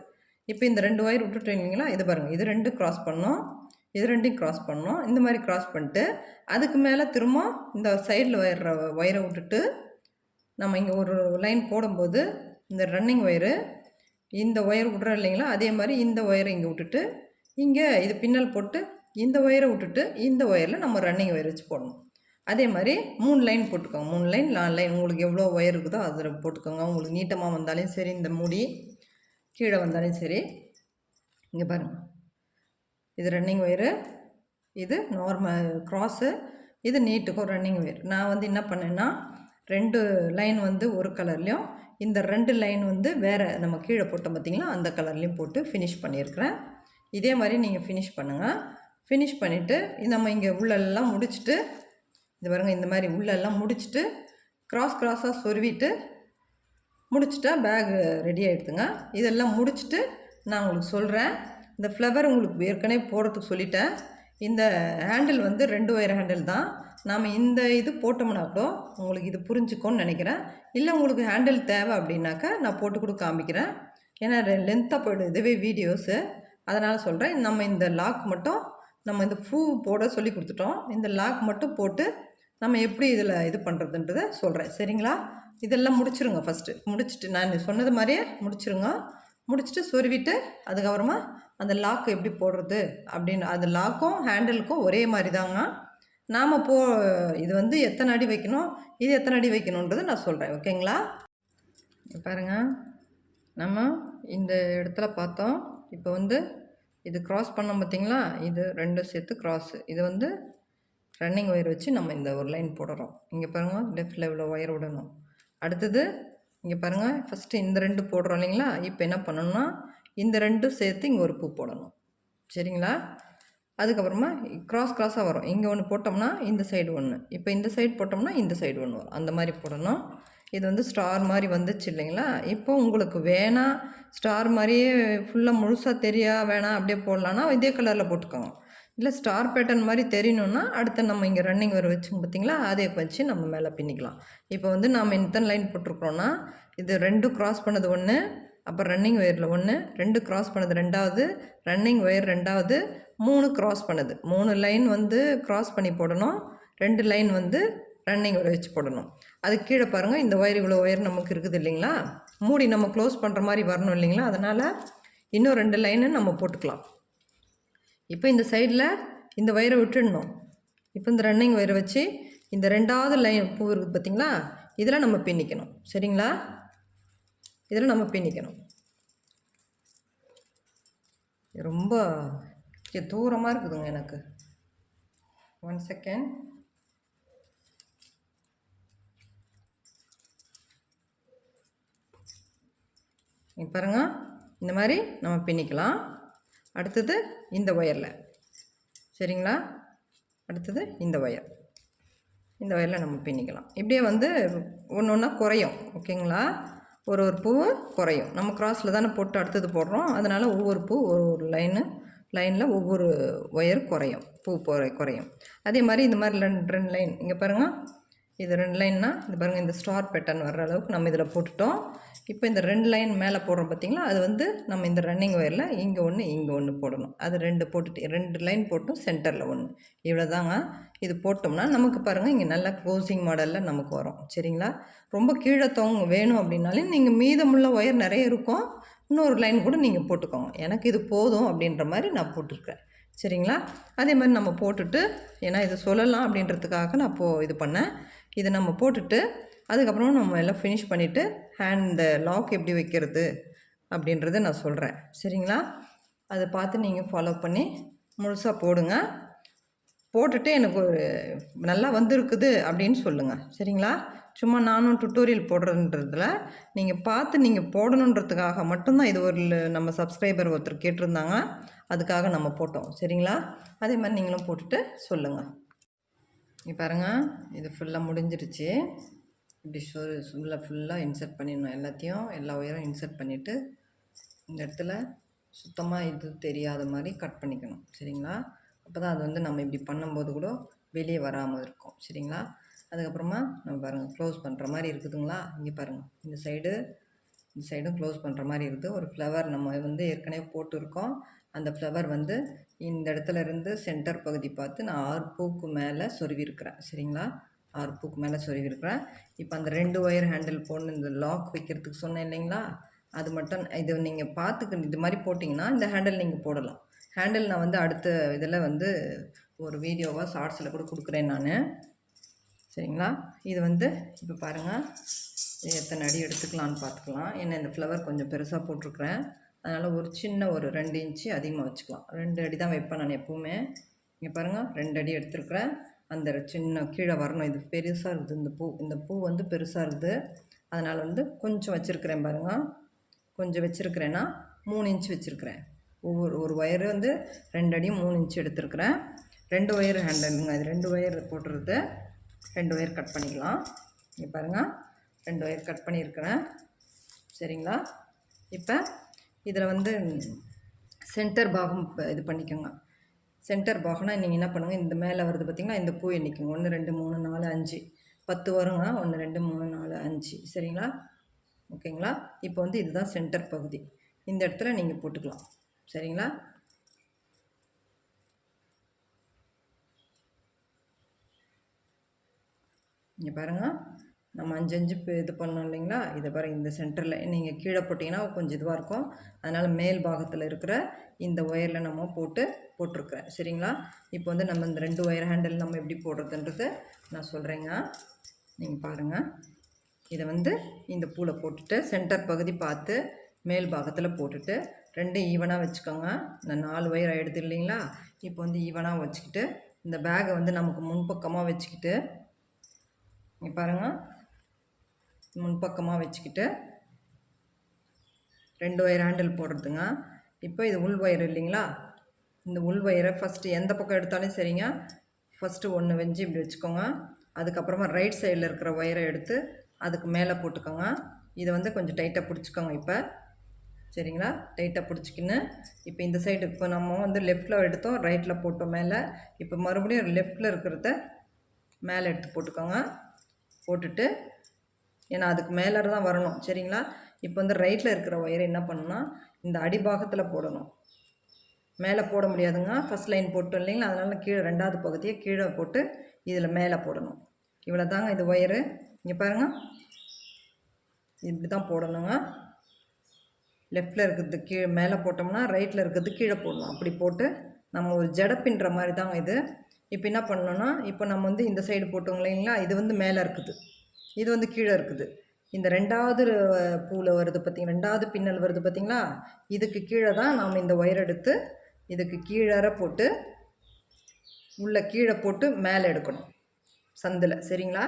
Speaker 1: இப்போ இந்த 2 ஒயர் விட்டுட்டு இல்லைங்களா, இது பாருங்கள், இது 2 கிராஸ் பண்ணோம், இது 2யும் கிராஸ் பண்ணோம். இந்த மாதிரி கிராஸ் பண்ணிட்டு அதுக்கு மேலே திரும்ப இந்த சைடில் ஒயரை விட்டுட்டு நம்ம இங்கே ஒரு லைன் போடும்போது இந்த ரன்னிங் ஒயரு இந்த ஒயர் விட்றோம் இல்லைங்களா, அதே மாதிரி இந்த ஒயரை இங்கே விட்டுட்டு இங்கே இது பின்னல் போட்டு இந்த ஒயரை விட்டுட்டு இந்த ஒயரில் நம்ம ரன்னிங் ஒயர் வச்சு போடணும். அதே மாதிரி 3 லைன் போட்டுக்கோங்க. 3 லைன் 4 லைன் உங்களுக்கு எவ்வளோ ஒயர் இருக்குதோ அதில் போட்டுக்கோங்க. உங்களுக்கு நீட்டமாக வந்தாலும் சரி, இந்த மூடி கீழே வந்தாலும் சரி. இங்கே பாருங்கள், இது ரன்னிங் ஒயரு, இது நார்மல் கிராஸு, இது நீட்டுக்கும் ரன்னிங் ஒயர். நான் வந்து என்ன பண்ணேன்னா 2 லைன் வந்து ஒரு கலர்லேயும் இந்த 2 லைன் வந்து வேறு நம்ம கீழே போட்டோம் பார்த்திங்களா, அந்த கலர்லேயும் போட்டு ஃபினிஷ் பண்ணியிருக்கிறேன். இதே மாதிரி நீங்கள் ஃபினிஷ் பண்ணுங்கள். ஃபினிஷ் பண்ணிவிட்டு நம்ம இங்கே உள்ளெல்லாம் முடிச்சுட்டு இது பாருங்கள், இந்த மாதிரி உள்ளெல்லாம் முடிச்சுட்டு கிராஸாக சொருவிட்டு முடிச்சுட்டா பேக் ரெடி ஆகிடுதுங்க. இதெல்லாம் முடிச்சுட்டு நான் உங்களுக்கு சொல்கிறேன். இந்த ஃப்ளவர் உங்களுக்கு ஏற்கனவே போடுறதுக்கு சொல்லிட்டேன். இந்த ஹேண்டில் வந்து 2 ஒயர் ஹேண்டில் தான். நாம் இந்த இது போட்டோம்னா கூட உங்களுக்கு இது புரிஞ்சுக்கோன்னு நினைக்கிறேன். இல்லை உங்களுக்கு ஹேண்டில் தேவை அப்படின்னாக்கா நான் போட்டு கூட காமிக்கிறேன். ஏன்னா லென்த்தாக போய்டும் இதுவே வீடியோஸு, அதனால் சொல்கிறேன். நம்ம இந்த லாக் மட்டும் நம்ம இந்த பூ போட சொல்லி கொடுத்துட்டோம். இந்த லாக் மட்டும் போட்டு நம்ம எப்படி இதில் இது பண்ணுறதுன்றதை சொல்கிறேன். சரிங்களா? இதெல்லாம் முடிச்சிருங்க. ஃபஸ்ட்டு முடிச்சுட்டு நான் சொன்னது மாதிரியே முடிச்சிருங்க. முடிச்சுட்டு சொருவிட்டு அதுக்கப்புறமா அந்த லாக் எப்படி போடுறது அப்படின்னு, அந்த லாக்கும் ஹேண்டிலுக்கும் ஒரே மாதிரி தாங்க. நாம் இது வந்து எத்தனை அடி வைக்கணும், இது எத்தனை அடி வைக்கணுன்றது நான் சொல்கிறேன். ஓகேங்களா? பாருங்கள், நம்ம இந்த இடத்துல பார்த்தோம். இப்போ வந்து இது கிராஸ் பண்ணோம் பார்த்திங்களா, இது 2 சேர்த்து கிராஸு. இது வந்து ரன்னிங் ஒயர் வச்சு நம்ம இந்த ஒரு லைன் போடுறோம். இங்கே பாருங்கள், லெஃப்டில் இவ்வளோ ஒயர் விடணும். அடுத்தது இங்கே பாருங்கள், ஃபஸ்ட்டு இந்த 2 போடுறோம் இல்லைங்களா, இப்போ என்ன பண்ணணும்னா இந்த 2 சேர்த்து இங்கே ஒரு பூ போடணும். சரிங்களா? அதுக்கப்புறமா கிராஸாக வரும். இங்கே ஒன்று போட்டோம்னா இந்த சைடு ஒன்று, இப்போ இந்த சைடு போட்டோம்னா இந்த சைடு ஒன்று வரும். அந்த மாதிரி போடணும். இது வந்து ஸ்டார் மாதிரி வந்துச்சு இல்லைங்களா? இப்போ உங்களுக்கு வேணாம் ஸ்டார் மாதிரியே ஃபுல்லாக முழுசாக வேணாம் அப்படியே போடலான்னா இதே கலரில் போட்டுக்கோங்க. இல்லை ஸ்டார் பேட்டர்ன் மாதிரி தெரியணுன்னா அடுத்து நம்ம இங்கே ரன்னிங் வர வச்சுங்க பார்த்தீங்களா, அதே வச்சு நம்ம மேலே பின்னிக்கலாம். இப்போ வந்து நாம் எத்தனை லைன் போட்டிருக்கிறோன்னா, இது 2 கிராஸ் பண்ணது ஒன்று, அப்புறம் ரன்னிங் ஒயரில் ஒன்று, 2 கிராஸ் பண்ணது ரெண்டாவது, ரன்னிங் ஒயர் ரெண்டாவது, 3 கிராஸ் பண்ணது 3 லைன் வந்து கிராஸ் பண்ணி போடணும், 2 லைன் வந்து ரன்னிங் ஒயர் வச்சு போடணும். அது கீழே பாருங்கள், இந்த ஒயர் இவ்வளோ ஒயர் நமக்கு இருக்குது இல்லைங்களா, மூடி நம்ம க்ளோஸ் பண்ணுற மாதிரி வரணும் இல்லைங்களா, அதனால் இன்னும் 2 லைனு நம்ம போட்டுக்கலாம். இப்போ இந்த சைடில் இந்த ஒயரை விட்டுடணும். இப்போ இந்த ரன்னிங் ஒயரை வச்சு இந்த 2வது லைன் பூ இருக்குது பார்த்திங்களா, இதில் நம்ம பின்னிக்கணும். சரிங்களா, இதில் நம்ம பின்னிக்கணும். ரொம்ப தூரமாக இருக்குதுங்க எனக்கு. 1 செகண்ட். பாருங்க, இந்த மாதிரி நம்ம பின்னிக்கலாம். அடுத்தது இந்த ஒயரில், சரிங்களா, அடுத்தது இந்த ஒயரில் நம்ம பின்னிக்கலாம். இப்படியே வந்து ஒன்று ஒன்றா குறையும். ஓகேங்களா, ஒரு பூ குறையும். நம்ம கிராஸில் தானே போட்டு அடுத்தது போடுறோம், அதனால் ஒவ்வொரு பூ ஒரு லைனில் ஒவ்வொரு ஒயர் குறையும், பூ குறையும். அதே மாதிரி இந்த மாதிரி 2 லைன் இங்கே பாருங்கள், இது 2 லைன்னா இது பாருங்கள், இந்த ஸ்டார் பேட்டர்ன் வர்ற அளவுக்கு நம்ம இதில் போட்டுட்டோம். இப்போ இந்த 2 லைன் மேலே போடுறோம் பார்த்திங்களா, அது வந்து நம்ம இந்த ரன்னிங் ஒயரில் இங்கே ஒன்று போடணும். அது 2 போட்டுட்டு 2 லைன் போட்டும் சென்டரில் ஒன்று, இவ்வளோ தாங்க. இது போட்டோம்னா நமக்கு பாருங்கள் இங்கே நல்லா க்ளோசிங் மாடலில் நமக்கு வரும். சரிங்களா, ரொம்ப கீழே வேணும் அப்படின்னாலே நீங்கள் மீதமுள்ள ஒயர் நிறைய இருக்கும், இன்னொரு லைன் கூட நீங்கள் போட்டுக்கோங்க. எனக்கு இது போதும் அப்படின்ற மாதிரி நான் போட்டிருக்கேன். சரிங்களா, அதே மாதிரி நம்ம போட்டுட்டு, ஏன்னா இது சொல்லலாம் அப்படின்றதுக்காக நான் இது பண்ணேன். இதை நம்ம போட்டுட்டு அதுக்கப்புறம் நம்ம எல்லாம் ஃபினிஷ் பண்ணிவிட்டு இந்த லாக் எப்படி வைக்கிறது அப்படின்றத நான் சொல்கிறேன். சரிங்களா, அதை பார்த்து நீங்கள் ஃபாலோ பண்ணி முழுசாக போடுங்க. போட்டுட்டு எனக்கு ஒரு நல்லா வந்திருக்குது அப்படின்னு சொல்லுங்கள். சரிங்களா, சும்மா நானும் டுட்டோரியல் போடுறதுன்றதில் நீங்கள் பார்த்து நீங்கள் போடணுன்றதுக்காக மட்டும்தான். இது நம்ம சப்ஸ்கிரைபர் ஒருத்தர் கேட்டிருந்தாங்க, அதுக்காக நம்ம போட்டோம். சரிங்களா, அதே மாதிரி நீங்களும் போட்டுட்டு சொல்லுங்கள். இங்கே பாருங்கள், இது ஃபுல்லாக முடிஞ்சிருச்சு. இப்படி ஃபுல்லாக இன்சர்ட் பண்ணிடணும். எல்லா ஒயரும் இன்சர்ட் பண்ணிவிட்டு இந்த இடத்துல சுத்தமாக இது தெரியாத மாதிரி கட் பண்ணிக்கணும். சரிங்களா, அப்போ தான் அது வந்து நம்ம இப்படி பண்ணும்போது கூட வெளியே வராமல் இருக்கும். சரிங்களா, அதுக்கப்புறமா நம்ம பாருங்கள் க்ளோஸ் பண்ணுற மாதிரி இருக்குதுங்களா, இங்கே பாருங்கள் இந்த சைடும் க்ளோஸ் பண்ணுற மாதிரி இருக்குது. ஒரு ஃப்ளவர் நம்ம வந்து ஏற்கனவே போட்டிருக்கோம். அந்த ஃப்ளவர் வந்து இந்த இடத்துல இருந்து சென்டர் பகுதி பார்த்து நான் 6 பூக்கு மேலே சொருவிருக்கிறேன். சரிங்களா, 6 பூக்கு மேலே சொருவிருக்கிறேன். இப்போ அந்த 2 ஒயர் ஹேண்டில் போடணும், இந்த லாக் வைக்கிறதுக்கு சொன்னேன் இல்லைங்களா, அது மட்டும் இது நீங்கள் பார்த்துக்கணும். இது மாதிரி போட்டிங்கன்னா இந்த ஹேண்டில் நீங்கள் போடலாம். ஹேண்டில் நான் வந்து அடுத்த இதில் வந்து ஒரு வீடியோவாக ஷார்ட்ஸில் கூட கொடுக்குறேன் நான். சரிங்களா, இது வந்து இப்போ பாருங்கள் எத்தனை அடி எடுத்துக்கலான்னு பார்த்துக்கலாம். ஏன்னா இந்த ஃப்ளவர் கொஞ்சம் பெருசாக போட்டிருக்கிறேன், அதனால் ஒரு சின்ன ஒரு 2 இன்ச்சு அதிகமாக வச்சுக்கலாம். 2 அடி தான் வைப்பேன் நான் எப்போவுமே. இங்கே பாருங்கள் 2 அடி எடுத்துருக்குறேன். அந்த சின்ன கீழே வரணும். இது பெருசாக இருக்குது, இந்த பூ வந்து பெருசாக இருக்குது, அதனால் வந்து கொஞ்சம் வச்சுருக்கிறேன் பாருங்கள். கொஞ்சம் வச்சுருக்கிறேன்னா 3 இன்ச்சு வச்சுருக்கிறேன். ஒரு ஒயரு வந்து 2 அடி 3 இன்ச்சு எடுத்துருக்குறேன். 2 ஒயர் ஹேண்டிலுங்க, இது 2 ஒயர் போட்டுறது. 2 ஒயர் கட் பண்ணிக்கலாம். இங்கே பாருங்கள் 2 ஒயர் கட் பண்ணியிருக்கிறேன். சரிங்களா, இப்போ இதில் வந்து சென்டர் பாகம் இது பண்ணிக்கோங்க. சென்டர் பாகம்னா நீங்கள் என்ன பண்ணுங்கள், இந்த மேலே வருது பார்த்திங்களா, இந்த பூ எண்ணிக்கோங்க. 1 2 3 4 5 10 வருங்க. 1 2 3 4 5. சரிங்களா, ஓகேங்களா. இப்போ வந்து இதுதான் சென்டர் பகுதி, இந்த இடத்துல நீங்கள் போட்டுக்கலாம். சரிங்களா, இங்கே பாருங்கள் நம்ம 5 5 இது பண்ணோம் இல்லைங்களா, இதை பாருங்கள் இந்த சென்டரில் நீங்கள் கீழே போட்டிங்கன்னா கொஞ்சம் இதுவாக இருக்கும், அதனால் மேல் பாகத்தில் இருக்கிற இந்த ஒயரில் நம்ம போட்டிருக்கிறேன். சரிங்களா, இப்போ வந்து நம்ம இந்த 2 ஒயர் ஹேண்டில் நம்ம எப்படி போடுறதுன்றது நான் சொல்கிறேங்க. நீங்கள் பாருங்கள், இதை வந்து இந்த பூவில் போட்டுட்டு சென்டர் பகுதி பார்த்து மேல் பாகத்தில் போட்டுட்டு 2 ஈவனாக வச்சுக்கோங்க. இந்த 4 ஒயர் ஆகிடுது இல்லைங்களா, இப்போ வந்து ஈவனாக வச்சுக்கிட்டு இந்த பேகை வந்து நமக்கு முன்பக்கமாக வச்சுக்கிட்டு இங்கே பாருங்கள் முன்பக்கமாக வச்சுக்கிட்டு 2 ஒயர் ஹேண்டில் போடுறதுங்க. இப்போ இது உள் ஒயர் இல்லைங்களா, இந்த உள் ஒயரை ஃபஸ்ட்டு எந்த பக்கம் எடுத்தாலும் சரிங்க, ஃபஸ்ட்டு ஒன்று வெஞ்சு இப்படி வச்சுக்கோங்க. அதுக்கப்புறமா ரைட் சைடில் இருக்கிற ஒயரை எடுத்து அதுக்கு மேலே போட்டுக்கோங்க. இதை வந்து கொஞ்சம் டைட்டாக பிடிச்சிக்கோங்க. இப்போ சரிங்களா, டைட்டாக பிடிச்சிக்கின்னு இப்போ இந்த சைடு இப்போ நம்ம வந்து லெஃப்ட்டில் எடுத்தோம், ரைட்டில் போட்டோம் மேலே. இப்போ மறுபடியும் லெஃப்ட்டில் இருக்கிறத மேலே எடுத்து போட்டுக்கோங்க. போட்டுட்டு ஏன்னா அதுக்கு மேலே தான் வரணும். சரிங்களா, இப்போ வந்து ரைட்டில் இருக்கிற ஒயரை என்ன பண்ணணும்னா இந்த அடிபாகத்தில் போடணும். மேலே போட முடியாதுங்க, ஃபஸ்ட் லைன் போட்டோம் இல்லைங்களா, அதனால் கீழே 2வது பகுதியை கீழே போட்டு இதில் மேலே போடணும். இவ்வளோ தாங்க இது ஒயரு. இங்கே பாருங்கள், இப்படி தான் போடணுங்க. லெஃப்ட்டில் இருக்கிறது கீழே மேலே போட்டோம்னா ரைட்டில் இருக்கிறது கீழே போடணும். அப்படி போட்டு நம்ம ஒரு ஜடை பின்னுற மாதிரி தாங்க இது. இப்போ என்ன பண்ணணும்னா இப்போ நம்ம வந்து இந்த சைடு போட்டோம் இல்லைங்களா, இது வந்து மேலே இருக்குது, இது வந்து கீழே இருக்குது. இந்த 2வது பூவில் வருது பார்த்திங்களா, 2வது பின்னல் வருது பார்த்திங்களா, இதுக்கு கீழே தான் நாம் இந்த ஒயர் எடுத்து இதுக்கு கீழே போட்டு உள்ளே கீழே போட்டு மேலே எடுக்கணும் சந்தில். சரிங்களா,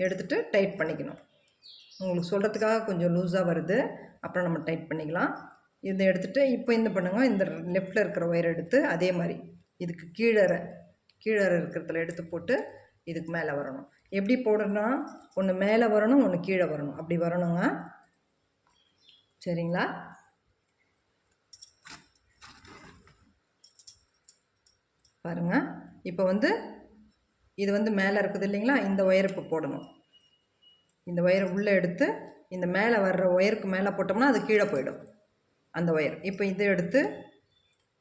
Speaker 1: எடுத்துகிட்டு டைட் பண்ணிக்கணும். உங்களுக்கு சொல்கிறதுக்காக கொஞ்சம் லூஸாக வருது, அப்புறம் நம்ம டைட் பண்ணிக்கலாம். இதை எடுத்துகிட்டு இப்போ என்ன பண்ணுங்க, இந்த லெஃப்ட்டில் இருக்கிற ஒயர் எடுத்து அதே மாதிரி இதுக்கு கீழே இருக்கிறதுல எடுத்து போட்டு இதுக்கு மேலே வரணும். எப்படி போடணும்னா ஒன்று மேலே வரணும், ஒன்று கீழே வரணும், அப்படி வரணுங்க. சரிங்களா, பாருங்கள். இப்போ வந்து இது வந்து மேலே இருக்குது இல்லைங்களா, இந்த ஒயர் இப்போ போடணும். இந்த ஒயரை உள்ளே எடுத்து இந்த மேலே வர்ற ஒயருக்கு மேலே போட்டோம்னா அது கீழே போயிடும் அந்த ஒயர். இப்போ இதை எடுத்து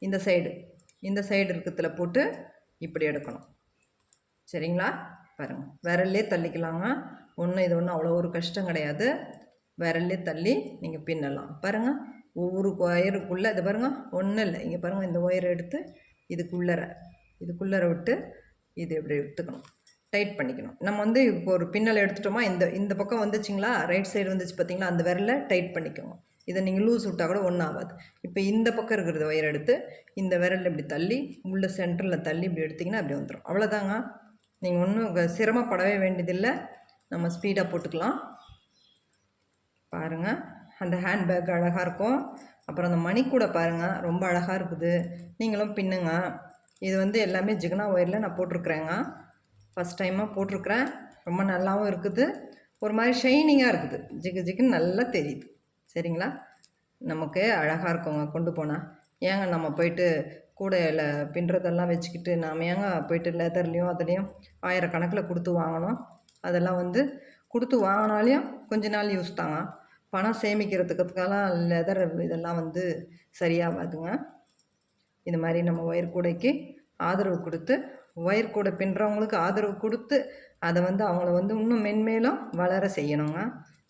Speaker 1: இந்த சைடு இருக்கிறதுல போட்டு இப்படி எடுக்கணும். சரிங்களா, பாருங்கள், விரல்லே தள்ளிக்கலாங்க. இது ஒன்றும் அவ்வளோ ஒரு கஷ்டம் கிடையாது. விரல்லே தள்ளி நீங்கள் பின்னலாம். பாருங்கள், ஒவ்வொரு ஒயருக்குள்ளே இது பாருங்கள், ஒன்றும் இல்லை. இங்கே பாருங்கள், இந்த ஒயரை எடுத்து இதுக்குள்ளே விட்டு இது இப்படி எடுத்துக்கணும், டைட் பண்ணிக்கணும். நம்ம வந்து இப்போ ஒரு பின்னல் எடுத்துட்டோமா, இந்த பக்கம் வந்துச்சுங்களா, ரைட் சைடு வந்துச்சு பார்த்தீங்களா, அந்த விரலை டைட் பண்ணிக்கோங்க. இதை நீங்கள் லூஸ் விட்டால் கூட ஒன்றும் ஆகாது. இப்போ இந்த பக்கம் இருக்கிறது ஒயர் எடுத்து இந்த விரலில் இப்படி தள்ளி உள்ள சென்டரில் தள்ளி இப்படி எடுத்திங்கன்னா அப்படி வந்துடும். அவ்வளோதாங்க, நீங்கள் ஒன்றும் சிரமப்படவே வேண்டியதில்லை. நம்ம ஸ்பீடாக போட்டுக்கலாம். பாருங்கள், அந்த ஹேண்ட்பேக் அழகாக இருக்கும். அப்புறம் அந்த மணிக்கூடை பாருங்கள், ரொம்ப அழகாக இருக்குது. நீங்களும் பின்னுங்க. இது வந்து எல்லாமே ஜிகனா ஒயரில் நான் போட்டிருக்குறேங்க. ஃபஸ்ட் டைமாக போட்டிருக்குறேன். ரொம்ப நல்லாவும் இருக்குது, ஒரு மாதிரி ஷைனிங்காக இருக்குது, ஜிகுன்னு நல்லா தெரியுது. சரிங்களா, நமக்கு அழகாக இருக்குங்க கொண்டு போனால். ஏங்க நம்ம போயிட்டு கூடையில் பின்னுறதெல்லாம் வச்சுக்கிட்டு நாம் ஏங்க போயிட்டு லெதர்லேயும் அதுலேயும் ஆயிரக்கணக்கில் கொடுத்து வாங்கணும். அதெல்லாம் வந்து கொடுத்து வாங்கினாலையும் கொஞ்ச நாள் யூஸ் தாங்க. பணம் சேமிக்கிறதுக்கெல்லாம் லெதர் இதெல்லாம் வந்து சரியாகாதுங்க. இது மாதிரி நம்ம ஒயர் கூடைக்கு ஆதரவு கொடுத்து, ஒயர் கூடை பின்னுறவங்களுக்கு ஆதரவு கொடுத்து அதை வந்து அவங்கள வந்து இன்னும் மென்மேலும் வளர செய்யணுங்க.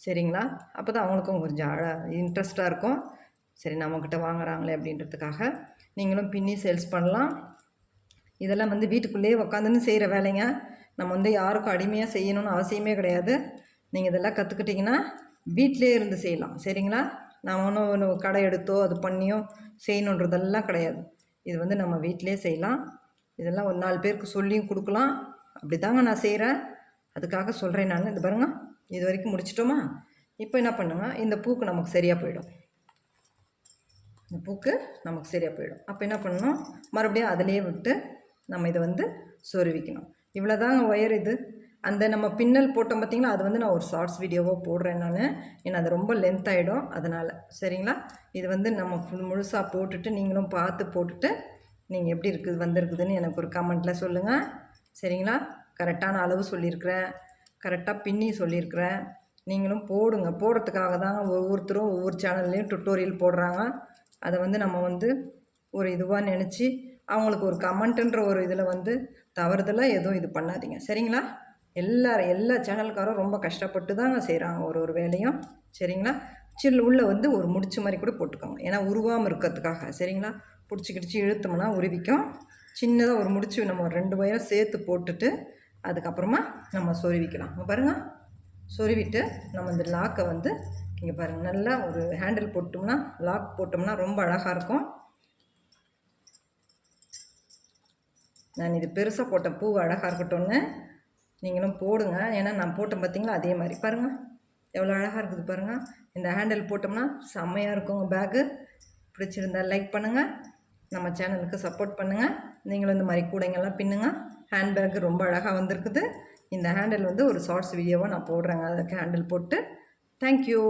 Speaker 1: சரிங்களா, அப்போ தான் அவங்களுக்கும் கொஞ்சம் இன்ட்ரெஸ்ட்டாக இருக்கும். சரி, நம்மக்கிட்ட வாங்குறாங்களே அப்படின்றதுக்காக நீங்களும் பின்னி சேல்ஸ் பண்ணலாம். இதெல்லாம் வந்து வீட்டுக்குள்ளேயே உக்காந்துன்னு செய்கிற வேலைங்க. நம்ம வந்து யாருக்கும் அடிமையாக செய்யணும்னு அவசியமே கிடையாது. நீங்கள் இதெல்லாம் கற்றுக்கிட்டிங்கன்னா வீட்டிலே இருந்து செய்யலாம். சரிங்களா, நான் ஒன்றும் கடை எடுத்தோ அது பண்ணியோ செய்யணுன்றதெல்லாம் கிடையாது. இது வந்து நம்ம வீட்டிலே செய்யலாம். இதெல்லாம் ஒரு 4 பேருக்கு சொல்லியும் கொடுக்கலாம். அப்படி தாங்க நான் செய்கிறேன், அதுக்காக சொல்கிறேன் நான். இது பாருங்கள், இது வரைக்கும் முடிச்சிட்டோமா. இப்போ என்ன பண்ணுங்க, இந்த பூக்கு நமக்கு சரியாக போயிடும். இந்த பூக்கு நமக்கு சரியாக போயிடும். அப்போ என்ன பண்ணணும், மறுபடியும் அதிலே விட்டு நம்ம இதை வந்து சொருவிக்கணும். இவ்வளோ தாங்க ஒயர் இது. அந்த நம்ம பின்னல் போட்டோம் பார்த்திங்களா, அது வந்து நான் ஒரு ஷார்ட்ஸ் வீடியோவாக போடுறேன் நான். ஏன்னா அது ரொம்ப லென்த் ஆகிடும் அதனால். சரிங்களா, இது வந்து நம்ம முழுசாக போட்டுட்டு நீங்களும் பார்த்து போட்டுட்டு நீங்கள் எப்படி இருக்குது வந்திருக்குதுன்னு எனக்கு ஒரு கமெண்ட்டில் சொல்லுங்கள். சரிங்களா, கரெக்டான அளவு சொல்லியிருக்கிறேன், கரெக்டாக பின்னி சொல்லியிருக்கிறேன். நீங்களும் போடுங்க. போடுறதுக்காக தாங்க ஒவ்வொருத்தரும் ஒவ்வொரு சேனல்லையும் டுட்டோரியல் போடுறாங்க. அதை வந்து நம்ம வந்து ஒரு இதுவாக நினச்சி அவங்களுக்கு ஒரு கமெண்ட்டுன்ற ஒரு இதில் வந்து தவறுதலாக எதுவும் இது பண்ணாதீங்க. சரிங்களா, எல்லா சேனல்காரும் ரொம்ப கஷ்டப்பட்டு தாங்க செய்கிறாங்க ஒரு வேலையும். சரிங்களா, உள்ளே வந்து ஒரு முடிச்சு மாதிரி கூட போட்டுக்கோங்க, ஏன்னா உருவாமல் இருக்கிறதுக்காக. சரிங்களா, பிடிச்சி இழுத்தோம்னா உருவிக்கும். சின்னதாக ஒரு முடிச்சு நம்ம 2 ஒயரும் சேர்த்து போட்டுட்டு அதுக்கப்புறமா நம்ம சொருவிக்கலாம். பாருங்கள், சொருவிட்டு நம்ம இந்த லாக்கை வந்து இங்கே பாருங்கள், நல்லா ஒரு ஹேண்டில் போட்டோம்னா லாக் போட்டோம்னா ரொம்ப அழகாக இருக்கும். நான் இது பெருசாக போட்ட பூ அழகாக இருக்கட்டும்னு நீங்களும் போடுங்க. ஏன்னா நான் போட்டேன் பார்த்தீங்களா, அதே மாதிரி பாருங்கள் எவ்வளோ அழகாக இருக்குது பாருங்கள். இந்த ஹேண்டில் போட்டோம்னா செம்மையாக இருக்கும் பேக்கு. பிடிச்சிருந்தால் லைக் பண்ணுங்கள், நம்ம சேனலுக்கு சப்போர்ட் பண்ணுங்கள். நீங்களும் இந்த மாதிரி கூடைங்கள்லாம் பின்னுங்க. ஹேண்ட்பேக் ரொம்ப அழகாக வந்திருக்குது. இந்த ஹேண்டில் வந்து ஒரு ஷார்ட்ஸ் வீடியோவாக நான் போடுறேங்க. அதுக்கு ஹேண்டில் போட்டு. தேங்க்யூ.